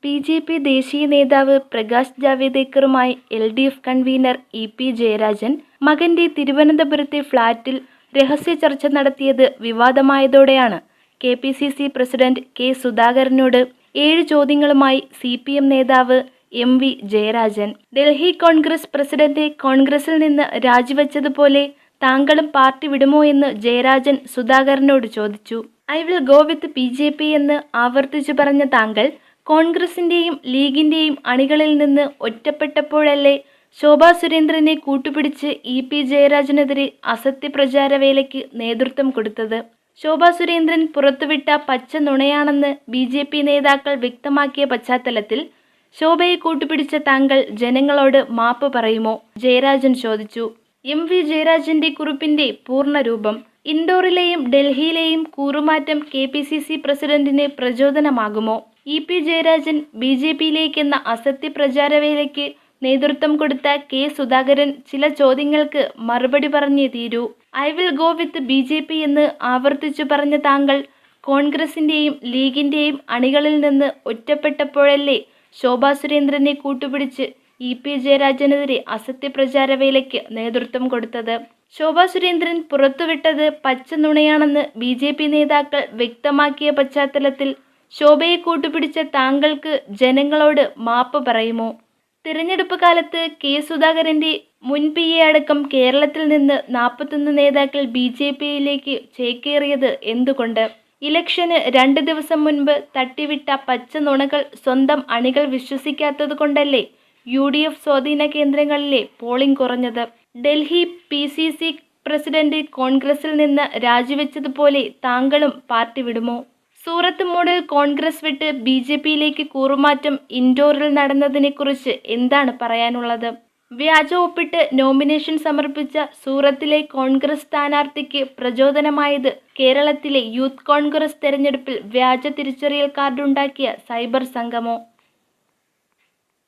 BJP. ദേശീയ നേതാവ് പ്രകാശ് ജാവ്ദേക്കറുമായി എൽ.ഡി.എഫ് കൺവീനർ ഇ.പി. ജയരാജൻ മകന്റെ തിരുവനന്തപുരത്തെ ഫ്ളാറ്റിൽ രഹസ്യ ചർച്ച നടത്തിയത് വിവാദമായതോടെയാണ് കെ.പി.സി.സി. പ്രസിഡന്റ് കെ. സുധാകരനോട് 7 ചോദ്യങ്ങളുമായി സി.പി.എം. നേതാവ് എം.വി. ജയരാജൻ. ഡൽഹി കോൺഗ്രസ് പ്രസിഡന്റ് കോൺഗ്രസിൽ നിന്ന് രാജിവെച്ചതുപോലെ താങ്കളും പാർട്ടി വിടുമോ എന്ന് ജയരാജൻ സുധാകരനോട് ചോദിച്ചു. "I will go with BJP. എന്ന് ആവർത്തിച്ചു പറഞ്ഞ താങ്കൾ കോൺഗ്രസിന്റെയും ലീഗിന്റെയും അണികളിൽ നിന്ന് ഒറ്റപ്പെട്ടപ്പോഴല്ലേ ശോഭാ സുരേന്ദ്രനെ കൂട്ടുപിടിച്ച് ഇ.പി. ജയരാജനെതിരെ അസത്യപ്രചാരവേലയ്ക്ക് നേതൃത്വം കൊടുത്തത്? ശോഭാ സുരേന്ദ്രൻ പുറത്തുവിട്ട പച്ച നുണയാണെന്ന് ബി.ജെ.പി. നേതാക്കൾ വ്യക്തമാക്കിയ പശ്ചാത്തലത്തിൽ ശോഭയെ കൂട്ടുപിടിച്ച താങ്കൾ ജനങ്ങളോട് മാപ്പ് പറയുമോ?" ജയരാജൻ ചോദിച്ചു. എം.വി. ജയരാജന്റെ കുറിപ്പിന്റെ പൂർണ്ണരൂപം. ഇൻഡോറിലെയും ഡൽഹിയിലെയും കൂറുമാറ്റം കെ.പി.സി.സി. പ്രസിഡന്റിന് പ്രചോദനമാകുമോ? ഇ.പി. ജയരാജൻ ബി.ജെ.പിയിലേക്കെന്ന അസത്യപ്രചാരവേലയ്ക്ക് നേതൃത്വം കൊടുത്ത കെ. സുധാകരൻ ചില ചോദ്യങ്ങൾക്ക് മറുപടി പറഞ്ഞേ തീരൂ. "I will go with BJP. എന്ന് ആവർത്തിച്ചു പറഞ്ഞ താങ്കൾ കോൺഗ്രസിന്റെയും ലീഗിന്റെയും അണികളിൽ നിന്ന് ഒറ്റപ്പെട്ടപ്പോഴല്ലേ ശോഭാ സുരേന്ദ്രനെ കൂട്ടുപിടിച്ച് ഇ.പി. ജയരാജനെതിരെ അസത്യപ്രചാരവേലയ്ക്ക് നേതൃത്വം കൊടുത്തത്? ശോഭാ സുരേന്ദ്രൻ പുറത്തുവിട്ടത് പച്ച നുണയാണെന്ന് ബി.ജെ.പി. നേതാക്കൾ വ്യക്തമാക്കിയ പശ്ചാത്തലത്തിൽ ശോഭയെ കൂട്ടുപിടിച്ച താങ്കൾക്ക് ജനങ്ങളോട് മാപ്പ് പറയുമോ?" തിരഞ്ഞെടുപ്പ് കാലത്ത് കെ. സുധാകരന്റെ മുൻ പി.എ. അടക്കം കേരളത്തിൽ നിന്ന് 41 നേതാക്കൾ ബി.ജെ.പിയിലേക്ക് ചേക്കേറിയത് എന്തുകൊണ്ട്? ഇലക്ഷന് 2 ദിവസം മുൻപ് തട്ടിവിട്ട പച്ച നുണകൾ സ്വന്തം അണികൾ വിശ്വസിക്കാത്തതുകൊണ്ടല്ലേ യു.ഡി.എഫ്. സ്വാധീന കേന്ദ്രങ്ങളിലെ പോളിംഗ് കുറഞ്ഞത്? ഡൽഹി പി.സി.സി. പ്രസിഡന്റ് കോൺഗ്രസിൽ നിന്ന് രാജിവെച്ചതുപോലെ താങ്കളും പാർട്ടി വിടുമോ? സൂറത്ത് മോഡൽ കോൺഗ്രസ് വിട്ട് ബി.ജെ.പിയിലേക്ക് കൂറുമാറ്റം ഇൻഡോറിൽ നടന്നതിനെക്കുറിച്ച് എന്താണ് പറയാനുള്ളത്? വ്യാജ ഒപ്പിട്ട് നോമിനേഷൻ സമർപ്പിച്ച സൂറത്തിലെ കോൺഗ്രസ് സ്ഥാനാർത്ഥിക്ക് പ്രചോദനമായത് കേരളത്തിലെ യൂത്ത് കോൺഗ്രസ് തെരഞ്ഞെടുപ്പിൽ വ്യാജ തിരിച്ചറിയൽ കാർഡുണ്ടാക്കിയ സൈബർ സംഘമോ?